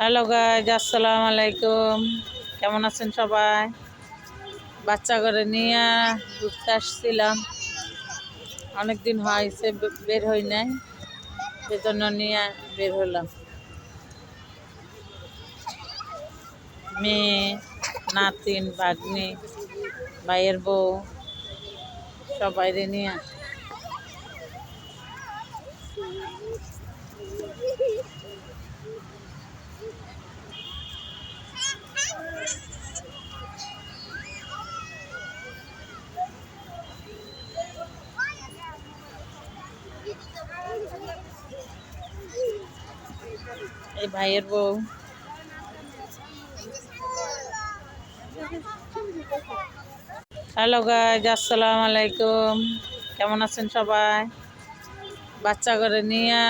Hello guys, আসসালামু আলাইকুম। কেমন আছেন সবাই? বাচ্চা করে নিয়ে ঘুরতে আসছিলাম। অনেকদিন হয়েছে বের হই নাই, সেজন্য নিয়ে বের হলাম। মেয়ে, নাতিন, ভাগ্নি, ভাইয়ের বউ সবাইরে নিয়ে। এই ভাইয়ের বউ। হ্যালো গাইজ, আসসালামু আলাইকুম। কেমন আছেন সবাই? বাচ্চা করে নিয়ে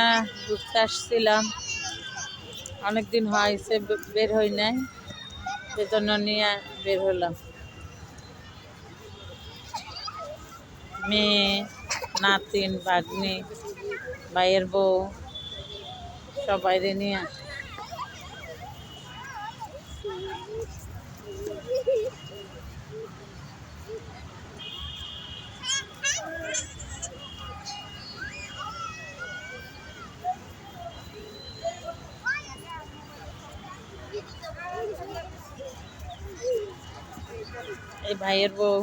ঘুরতে আসছিলাম। অনেকদিন হয়েছে বের হই নাই, সেজন্য নিয়ে বের হলাম। মেয়ে, নাতিন, ভাগ্নি, ভাইয়ের বউ সবাইরে নিয়ে। এই ভাইয়ের বউ।